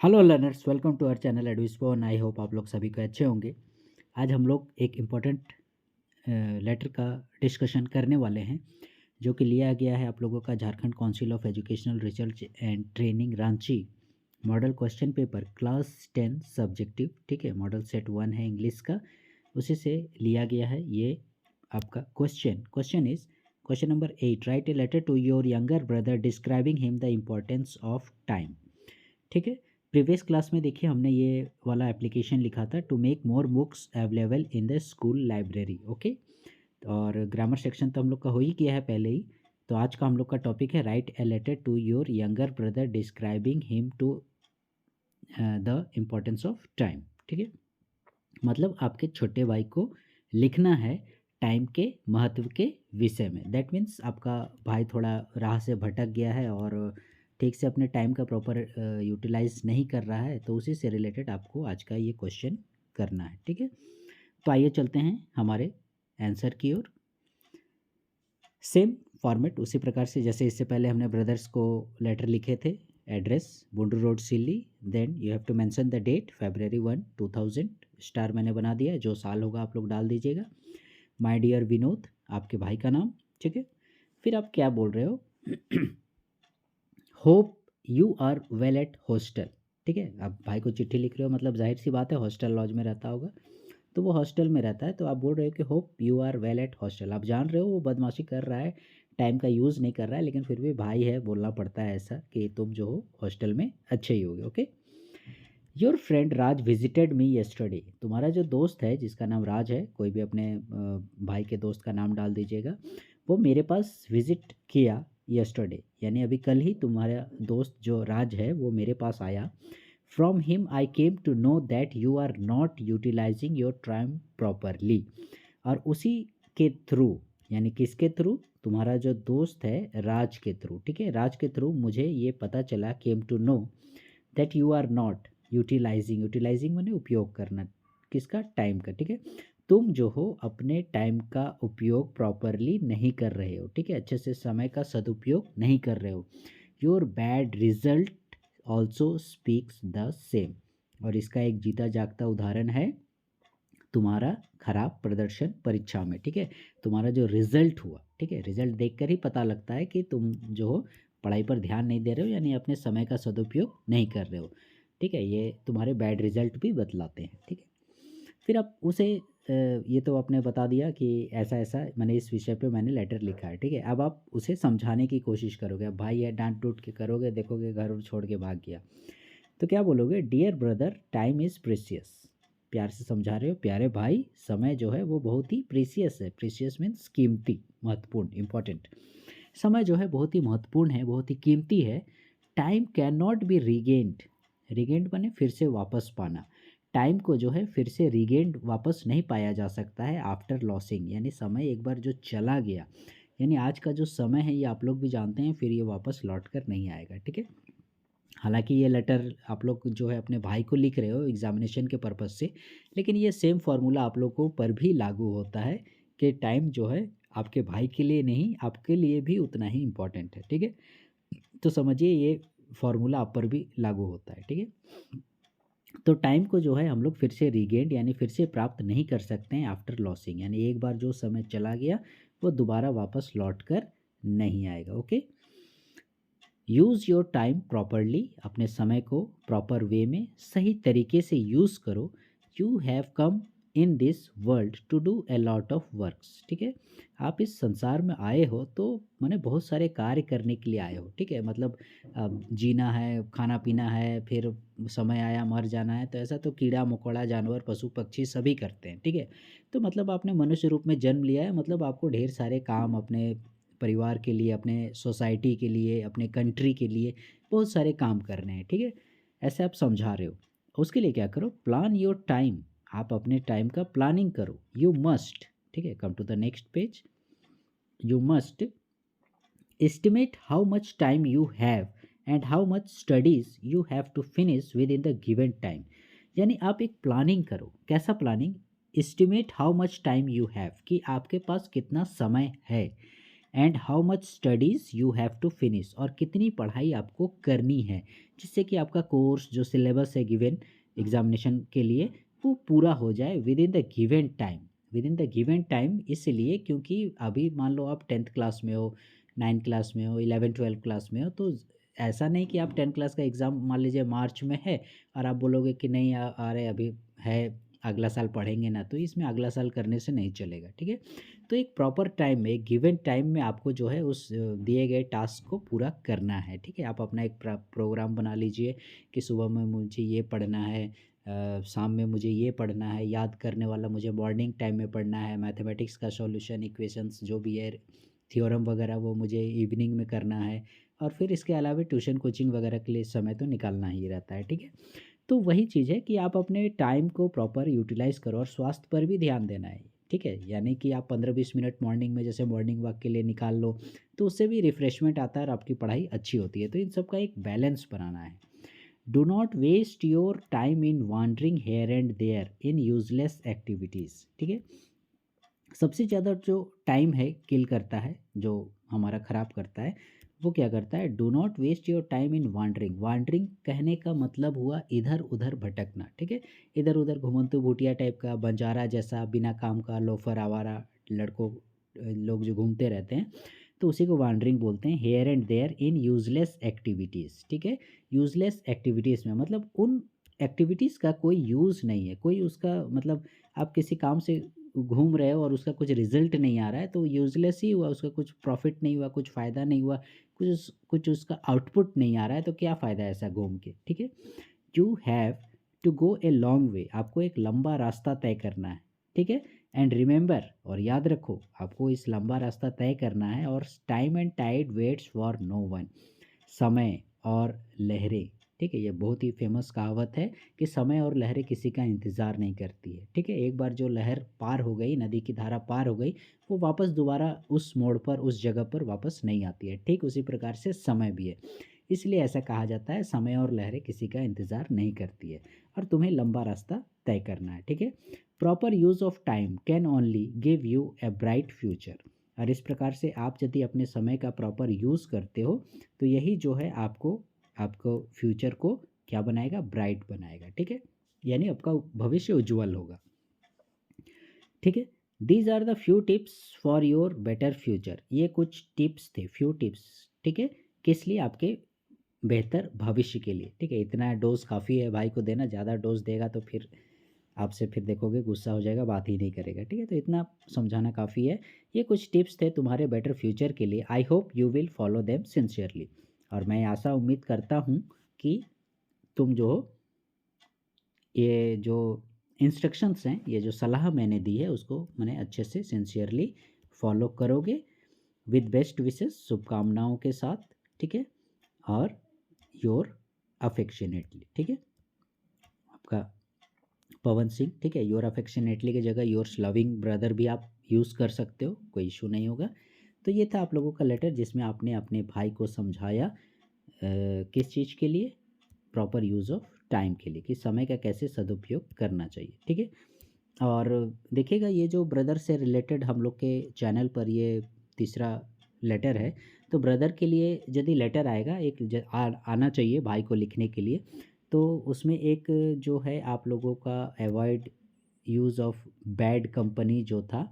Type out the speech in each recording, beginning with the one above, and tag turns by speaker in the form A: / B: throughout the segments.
A: Hello learners, welcome to our channel एडविस्पोन। I hope आप लोग सभी को अच्छे होंगे। आज हम लोग एक इम्पोर्टेंट लेटर का डिस्कशन करने वाले हैं जो कि लिया गया है आप लोगों का Jharkhand council of educational research and training Ranchi model question paper class 10 subjective. ठीक है, मॉडल सेट 1 है इंग्लिश का, उसी से लिया गया है ये आपका question is question number 8। Write a letter to your younger brother describing him the importance of time. ठीक है, प्रीवियस क्लास में देखिए हमने ये वाला एप्लीकेशन लिखा था to make more books available in the school library. Okay, और ग्रामर सेक्शन तो हम लोग का हो ही किया है पहले ही। तो आज का हम लोग का टॉपिक है write a letter to your younger brother describing him to the importance of time. ठीक है, मतलब आपके छोटे भाई को लिखना है टाइम के महत्व के विषय में। दैट मीन्स आपका भाई थोड़ा राह से भटक गया है और ठीक से अपने टाइम का प्रॉपर यूटिलाइज नहीं कर रहा है, तो उसी से रिलेटेड आपको आज का ये क्वेश्चन करना है। ठीक है, तो आइए चलते हैं हमारे आंसर की ओर। सेम फॉर्मेट उसी प्रकार से जैसे इससे पहले हमने ब्रदर्स को लेटर लिखे थे। Address Bundu road Silli, then you have to mention the date February 1, 2000, star मैंने बना दिया, जो साल होगा आप लोग डाल दीजिएगा। माय डियर विनोद, आपके भाई का नाम। ठीक है, फिर आप क्या बोल रहे हो hope you are well at hostel. ठीक है, आप भाई को चिट्ठी लिख रहे हो, मतलब जाहिर सी बात है हॉस्टल लॉज में रहता होगा, तो वो हॉस्टल में रहता है, तो आप बोल रहे हो कि hope you are well at hostel. आप जान रहे हो वो बदमाशी कर रहा है, टाइम का यूज़ नहीं कर रहा है, लेकिन फिर भी भाई है, बोलना पड़ता है ऐसा कि तुम जो हो हॉस्टल में अच्छे ही होगे। Okay, your friend Raj visited me yesterday. तुम्हारा जो दोस्त है जिसका नाम राज है, कोई भी अपने भाई के दोस्त का नाम डाल दीजिएगा, वो मेरे पास विजिट किया येस्टरडे, यानी अभी कल ही तुम्हारा दोस्त जो राज है वो मेरे पास आया। From him I came to know that you are not utilising your time properly. और उसी के थ्रू, यानी किसके थ्रू, तुम्हारा जो दोस्त है राज के थ्रू। ठीक है, राज के थ्रू मुझे ये पता चला, came to know that you are not utilising मैंने उपयोग करना, किसका, टाइम का। ठीक है, तुम जो हो अपने टाइम का उपयोग प्रॉपरली नहीं कर रहे हो। ठीक है, अच्छे से समय का सदुपयोग नहीं कर रहे हो। Your bad result also speaks the same. और इसका एक जीता जागता उदाहरण है तुम्हारा खराब प्रदर्शन परीक्षा में। ठीक है, तुम्हारा जो रिजल्ट हुआ, ठीक है, रिजल्ट देखकर ही पता लगता है कि तुम जो हो पढ़ाई पर ध्यान नहीं दे रहे हो, यानी अपने समय का सदुपयोग नहीं कर रहे हो। ठीक है, ये तुम्हारे बैड रिजल्ट भी बतलाते हैं। ठीक है, फिर आप उसे ये तो आपने बता दिया कि ऐसा ऐसा मैंने इस विषय पे मैंने लेटर लिखा है। ठीक है, अब आप उसे समझाने की कोशिश करोगे। अब भाई है, डांट डूट के करोगे, देखोगे घर छोड़ के भाग गया, तो क्या बोलोगे, dear brother time is precious. प्यार से समझा रहे हो, प्यारे भाई समय जो है वो बहुत ही प्रीसियस है। प्रीसियस मीन्स कीमती, महत्वपूर्ण, इंपॉर्टेंट। समय जो है बहुत ही महत्वपूर्ण है, बहुत ही कीमती है। Time can not be regained. Regained माने फिर से वापस पाना। टाइम को जो है फिर से रीगेंड वापस नहीं पाया जा सकता है आफ्टर लॉसिंग, यानी समय एक बार जो चला गया, यानी आज का जो समय है ये आप लोग भी जानते हैं, फिर ये वापस लौट कर नहीं आएगा। ठीक है, हालांकि ये लेटर आप लोग जो है अपने भाई को लिख रहे हो एग्जामिनेशन के पर्पज़ से, लेकिन ये सेम फार्मूला आप लोगों पर भी लागू होता है कि टाइम जो है आपके भाई के लिए नहीं, आपके लिए भी उतना ही इम्पोर्टेंट है। ठीक है, तो समझिए ये फार्मूला आप पर भी लागू होता है। ठीक है, तो टाइम को जो है हम लोग फिर से रीगेंड यानी फिर से प्राप्त नहीं कर सकते हैं आफ्टर लॉसिंग, यानी एक बार जो समय चला गया वो दोबारा वापस लौट कर नहीं आएगा। Okay, use your time properly, अपने समय को प्रॉपर वे में सही तरीके से यूज़ करो। You have come in this world to do a lot of works. ठीक है, आप इस संसार में आए हो तो मैंने बहुत सारे कार्य करने के लिए आए हो। ठीक है, मतलब जीना है, खाना पीना है, फिर समय आया मर जाना है, तो ऐसा तो कीड़ा मकोड़ा जानवर पशु पक्षी सभी करते हैं। ठीक है, तो मतलब आपने मनुष्य रूप में जन्म लिया है, मतलब आपको ढेर सारे काम अपने परिवार के लिए, अपने सोसाइटी के लिए, अपने कंट्री के लिए बहुत सारे काम करने हैं। ठीक है, ऐसे आप समझा रहे हो। उसके लिए क्या करो, प्लान योर टाइम, आप अपने टाइम का प्लानिंग करो। यू मस्ट, ठीक है, come to the next page, you must estimate how much time you have and how much studies you have to finish within the given time. यानी आप एक planning करो। कैसा planning, estimate how much time you have, कि आपके पास कितना समय है, and how much studies you have to finish, और कितनी पढ़ाई आपको करनी है। जिससे कि आपका कोर्स जो सिलेबस है गिवन एग्जामिनेशन के लिए वो पूरा हो जाए with in the given time. With in the given time इसलिए क्योंकि अभी मान लो आप 10th क्लास में हो, 9th क्लास में हो, 11 12 क्लास में हो, तो ऐसा नहीं कि आप 10th क्लास का एग्ज़ाम मान लीजिए मार्च में है और आप बोलोगे कि नहीं आ रहे अभी है, अगला साल पढ़ेंगे ना, तो इसमें अगला साल करने से नहीं चलेगा, ठीक है। तो एक प्रॉपर टाइम में, एक गिवन टाइम में आपको जो है उस दिए गए टास्क को पूरा करना है, ठीक है। आप अपना एक प्रोग्राम बना लीजिए कि सुबह में मुझे ये पढ़ना है, शाम में मुझे ये पढ़ना है, याद करने वाला मुझे मॉर्निंग टाइम में पढ़ना है, मैथमेटिक्स का सॉल्यूशन, इक्वेशंस जो भी है, थ्योरम वगैरह वो मुझे इवनिंग में करना है, और फिर इसके अलावा ट्यूशन कोचिंग वगैरह के लिए समय तो निकालना ही रहता है, ठीक है। तो वही चीज़ है कि आप अपने टाइम को प्रॉपर यूटिलाइज़ करो और स्वास्थ्य पर भी ध्यान देना है, ठीक है। यानी कि आप 15-20 मिनट मॉर्निंग में जैसे मॉर्निंग वॉक के लिए निकाल लो, तो उससे भी रिफ़्रेशमेंट आता है और आपकी पढ़ाई अच्छी होती है। तो इन सब का एक बैलेंस बनाना है। Do not waste your time in wandering here and there in useless activities, ठीक है। सबसे ज़्यादा जो टाइम है किल करता है, जो हमारा ख़राब करता है, वो क्या करता है, do not waste your time in wandering. Wandering कहने का मतलब हुआ इधर उधर भटकना, ठीक है। इधर उधर घुमंतु भूटिया टाइप का, बंजारा जैसा बिना काम का लोफर आवारा लड़कों लोग जो घूमते रहते हैं, तो उसी को वांडरिंग बोलते हैं। Here and there in useless activities, ठीक है। यूजलेस एक्टिविटीज़ में मतलब उन एक्टिविटीज़ का कोई यूज़ नहीं है, कोई उसका मतलब आप किसी काम से घूम रहे हो और उसका कुछ रिजल्ट नहीं आ रहा है, तो यूज़लेस ही हुआ, उसका कुछ प्रॉफिट नहीं हुआ, कुछ फ़ायदा नहीं हुआ, कुछ उसका आउटपुट नहीं आ रहा है, तो क्या फ़ायदा ऐसा घूम के, ठीक है। You have to go a long way, आपको एक लंबा रास्ता तय करना है, ठीक है। एंड रिमेंबर, और याद रखो, आपको इस लंबा रास्ता तय करना है, और time and tide waits for no one, समय और लहरें, ठीक है। ये बहुत ही फेमस कहावत है कि समय और लहरें किसी का इंतज़ार नहीं करती है, ठीक है। एक बार जो लहर पार हो गई, नदी की धारा पार हो गई, वो वापस दोबारा उस मोड़ पर, उस जगह पर वापस नहीं आती है। ठीक उसी प्रकार से समय भी है, इसलिए ऐसा कहा जाता है समय और लहरें किसी का इंतज़ार नहीं करती है, और तुम्हें लंबा रास्ता तय करना है, ठीक है। Proper use of time can only give U a bright future, और इस प्रकार से आप यदि अपने समय का प्रॉपर यूज़ करते हो, तो यही जो है आपको फ्यूचर को क्या बनाएगा, ब्राइट बनाएगा, ठीक है। यानी आपका भविष्य उज्जवल होगा, ठीक है। These are the few tips for your better future, ये कुछ टिप्स थे, फ्यू टिप्स, ठीक है। किस लिए, आपके बेहतर भविष्य के लिए, ठीक है। इतना डोज काफ़ी है भाई को देना, ज़्यादा डोज देगा तो फिर आपसे फिर देखोगे गुस्सा हो जाएगा, बात ही नहीं करेगा, ठीक है। तो इतना समझाना काफ़ी है। ये कुछ टिप्स थे तुम्हारे बेटर फ्यूचर के लिए। I hope you will follow them sincerely, और मैं आशा उम्मीद करता हूँ कि तुम जो ये जो इंस्ट्रक्शंस हैं, ये जो सलाह मैंने दी है, उसको मैंने अच्छे से सिंसियरली फॉलो करोगे। विद बेस्ट विशेस, शुभकामनाओं के साथ, ठीक है। और योर अफेक्शनेटली, ठीक है, आपका पवन सिंह, ठीक है। योर अफेक्शनेटली की जगह योर्स लविंग ब्रदर भी आप यूज़ कर सकते हो, कोई इशू नहीं होगा। तो ये था आप लोगों का लेटर, जिसमें आपने अपने भाई को समझाया किस चीज़ के लिए, प्रॉपर यूज़ ऑफ टाइम के लिए, कि समय का कैसे सदुपयोग करना चाहिए, ठीक है। और देखिएगा, ये जो ब्रदर से रिलेटेड हम लोग के चैनल पर ये तीसरा लेटर है, तो ब्रदर के लिए यदि लेटर आएगा, आना चाहिए भाई को लिखने के लिए, तो उसमें एक जो है आप लोगों का avoid use of bad company जो था,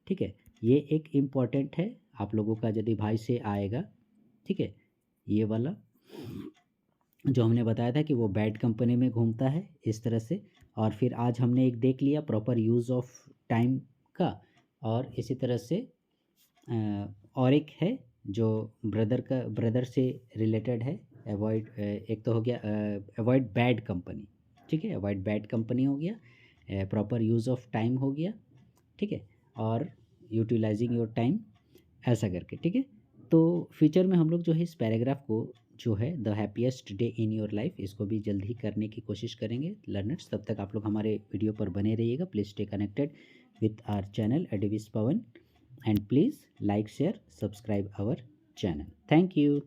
A: ठीक है, ये एक इम्पॉर्टेंट है आप लोगों का, यदि भाई से आएगा, ठीक है। ये वाला जो हमने बताया था कि वो बैड कंपनी में घूमता है, इस तरह से। और फिर आज हमने एक देख लिया प्रॉपर यूज़ ऑफ टाइम का, और इसी तरह से और एक है जो ब्रदर से रिलेटेड है, अवॉइड, एक तो हो गया अवॉइड बैड कंपनी, ठीक है, अवॉइड बैड कंपनी हो गया, प्रॉपर यूज़ ऑफ टाइम हो गया, ठीक है, और यूटिलाइजिंग योर टाइम, ऐसा करके, ठीक है। तो फ्यूचर में हम लोग जो है इस पैराग्राफ को जो है the happiest day in your life, इसको भी जल्द ही करने की कोशिश करेंगे लर्नर्स। तब तक आप लोग हमारे वीडियो पर बने रहिएगा। Please stay connected with our channel एडविस Pawan, and please like share subscribe our channel. Thank you.